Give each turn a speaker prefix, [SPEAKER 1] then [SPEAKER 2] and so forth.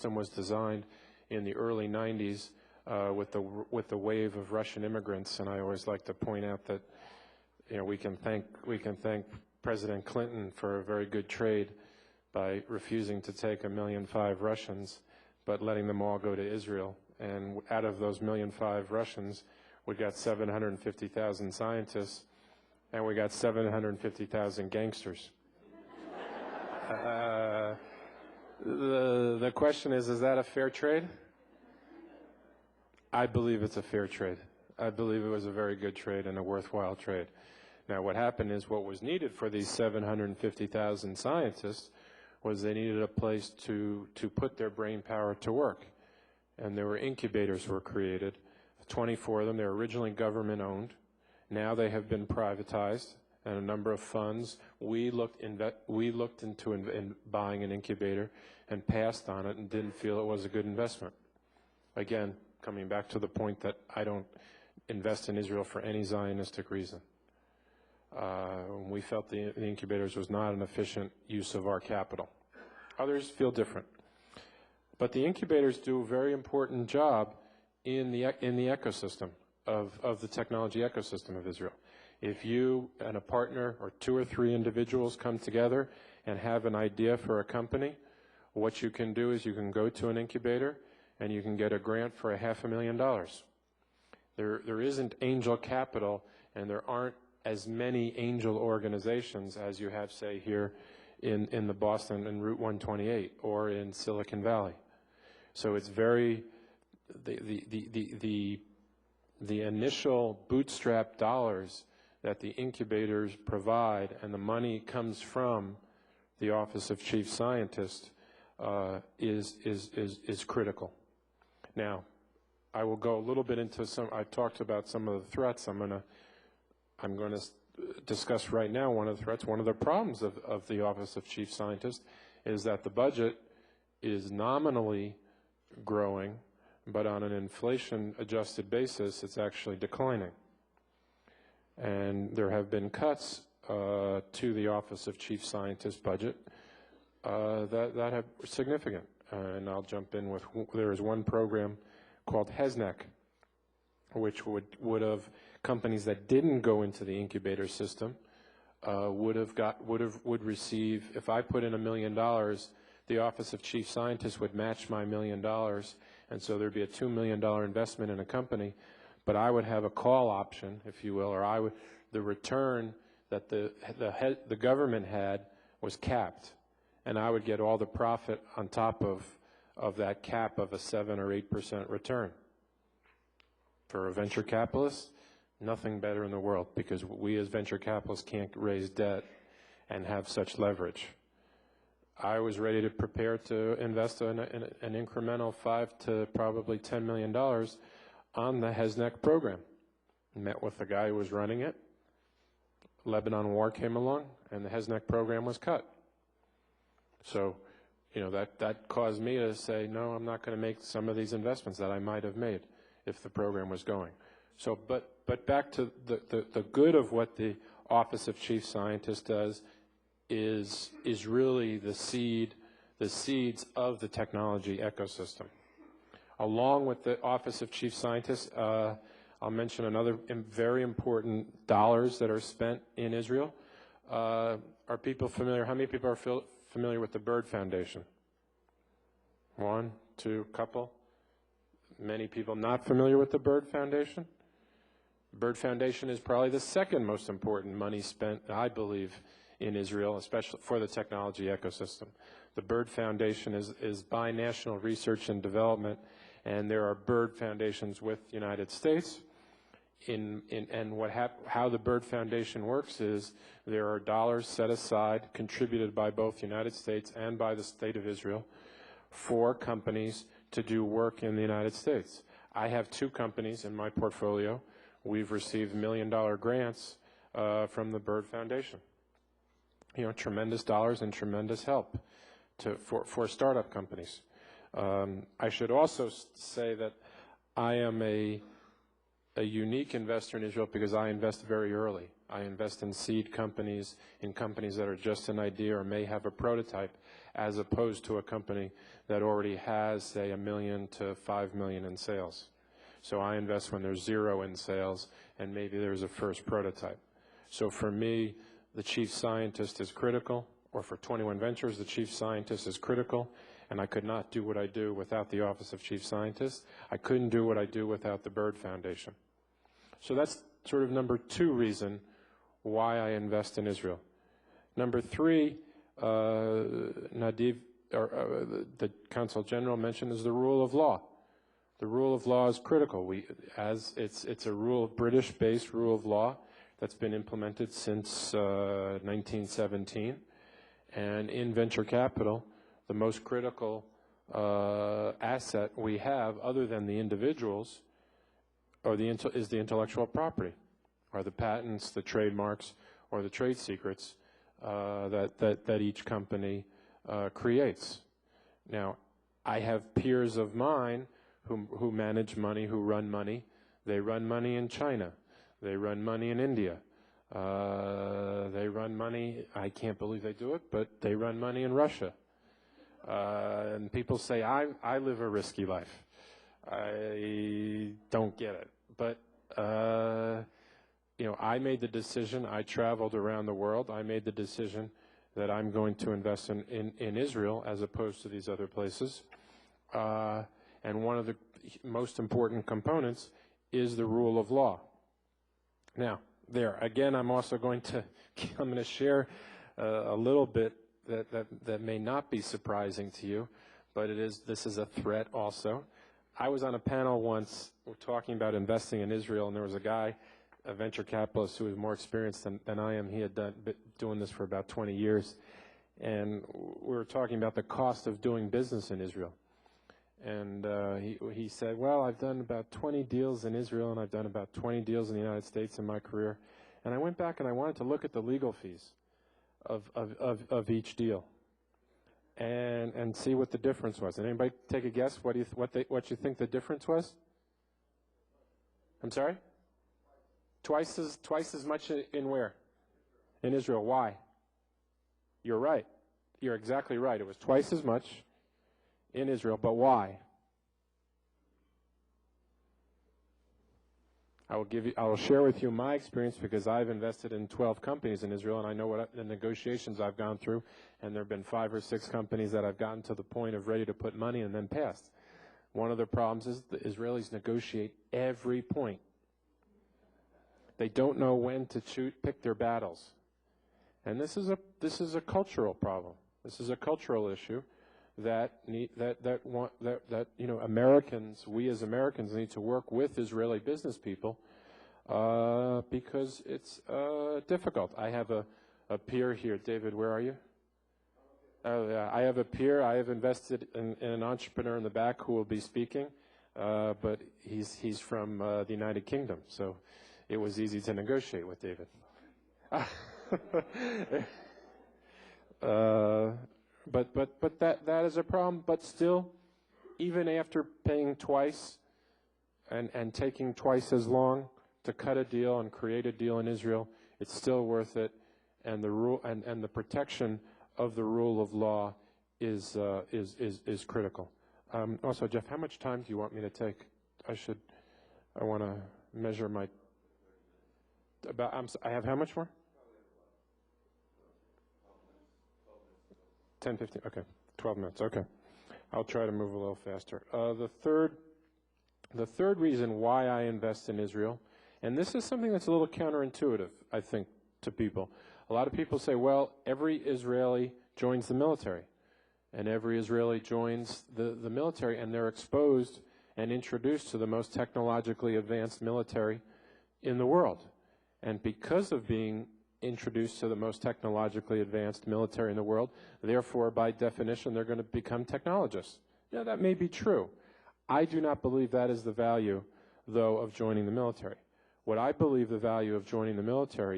[SPEAKER 1] system was designed in the early 90s with the wave of Russian immigrants, and I always like to point out that we can thank President Clinton for a very good trade by refusing to take 1.5 million Russians, but letting them all go to Israel. And out of those 1.5 million Russians, we got 750,000 scientists, and we got 750,000 gangsters. The question is that a fair trade? I believe it's a fair trade. I believe it was a very good trade and a worthwhile trade. Now, what happened is what was needed for these 750,000 scientists was they needed a place to put their brain power to work. And there were incubators were created, 24 of them. They were originally government-owned. Now they have been privatized, and a number of funds. We looked into buying an incubator and passed on it and didn't feel it was a good investment. Again, coming back to the point that I don't invest in Israel for any Zionistic reason. We felt the incubators was not an efficient use of our capital. Others feel different. But the incubators do a very important job in the ecosystem of the technology ecosystem of Israel. If you and a partner or 2 or 3 individuals come together and have an idea for a company, what you can do is you can go to an incubator and you can get a grant for $500,000. There isn't angel capital, and there aren't as many angel organizations as you have, say, here in the Boston and Route 128 or in Silicon Valley. So it's very, the initial bootstrap dollars that the incubators provide, and the money comes from the Office of Chief Scientist, is critical. Now, I will go a little bit into I've talked about some of the threats. I'm going to discuss right now one of the threats. One of the problems of the Office of Chief Scientist is that the budget is nominally growing, but on an inflation-adjusted basis, it's actually declining. And there have been cuts to the Office of Chief Scientist budget that have significant. And I'll jump in with, there is one program called HESNEC, which would have, companies that didn't go into the incubator system would receive, if I put in $1 million, the Office of Chief Scientist would match my $1 million, and so there'd be a $2 million investment in a company, but I would have a call option, if you will, or the return that the government had was capped, and I would get all the profit on top of that cap of a 7 or 8% return. For a venture capitalist, nothing better in the world, because we as venture capitalists can't raise debt and have such leverage. I was ready to prepare to invest in an incremental $5 to probably $10 million on the HESNEC program. Met with the guy who was running it. Lebanon war came along, and the HESNEC program was cut. So, that caused me to say, no, I'm not going to make some of these investments that I might have made if the program was going. So, but back to the good of what the Office of Chief Scientist does is really the seeds of the technology ecosystem. Along with the Office of Chief Scientist, I'll mention another very important dollars that are spent in Israel. Are people familiar? How many people are familiar with the Bird Foundation? 1, 2, couple. Many people not familiar with the Bird Foundation. Bird Foundation is probably the second most important money spent, I believe, in Israel, especially for the technology ecosystem. The Bird Foundation is by National Research and Development, and there are bird foundations with the United States. How the Bird Foundation works is there are dollars set aside, contributed by both the United States and by the State of Israel, for companies to do work in the United States. I have 2 companies in my portfolio. We've received $1 million grants from the Bird Foundation. Tremendous dollars and tremendous help for startup companies. I should also say that I am a unique investor in Israel because I invest very early. I invest in seed companies, in companies that are just an idea or may have a prototype. as opposed to a company that already has, say, $1 million to $5 million in sales. So I invest when there's 0 in sales and maybe there's a first prototype. So for me, the chief scientist is critical, or for 21 Ventures, the chief scientist is critical, and I could not do what I do without the Office of Chief Scientist. I couldn't do what I do without the Bird Foundation. So that's sort of number 2 reason why I invest in Israel. Number 3, Nadiv, the Consul General mentioned, is the rule of law. The rule of law is critical. It's a British-based rule of law that's been implemented since 1917. And in venture capital, the most critical asset we have, other than the individuals, is the intellectual property, or the patents, the trademarks, or the trade secrets that each company creates. Now, I have peers of mine who manage money, who run money. They run money in China. They run money in India. They run money, I can't believe they do it, but they run money in Russia. And people say, I live a risky life. I don't get it. But, you know, I made the decision. I traveled around the world. I made the decision that I'm going to invest in Israel as opposed to these other places. And one of the most important components is the rule of law. Now, there again, I'm also going to share a little bit that may not be surprising to you, but this is a threat also. I was on a panel once talking about investing in Israel, and there was a guy, a venture capitalist, who was more experienced than I am. He had been doing this for about 20 years, and we were talking about the cost of doing business in Israel. And he said, well, I've done about 20 deals in Israel, and I've done about 20 deals in the United States in my career. And I went back and I wanted to look at the legal fees of each deal and see what the difference was. And anybody take a guess what you think the difference was? I'm sorry? Twice as much in where? In Israel. Why? You're right. You're exactly right. It was twice as much in Israel, but why? I will share with you my experience, because I've invested in 12 companies in Israel, and I know what the negotiations I've gone through, and there have been 5 or 6 companies that I've gotten to the point of ready to put money and then passed. One of the problems is the Israelis negotiate every point. They don't know when to pick their battles. And this is a cultural problem. This is a cultural issue that you know, Americans, we as Americans, need to work with Israeli business people because it's difficult. I have a peer here. David, where are you? Oh, yeah. I have a peer. I have invested in an entrepreneur in the back who will be speaking, but he's from the United Kingdom, so it was easy to negotiate with David. But that is a problem. But still, even after paying twice and taking twice as long to cut a deal and create a deal in Israel, it's still worth it. And the rule and the protection of the rule of law is critical. Also, Jeff, how much time do you want me to take? I want to measure my. I have how much more? 10, 15, okay, 12 minutes, okay. I'll try to move a little faster. The third reason why I invest in Israel, and this is something that's a little counterintuitive, I think, to people. A lot of people say, well, every Israeli joins the military, and every Israeli joins the military, and they're exposed and introduced to the most technologically advanced military in the world. And because of being introduced to the most technologically advanced military in the world, therefore, by definition, they're going to become technologists. Yeah, that may be true. I do not believe that is the value, though, of joining the military. What I believe the value of joining the military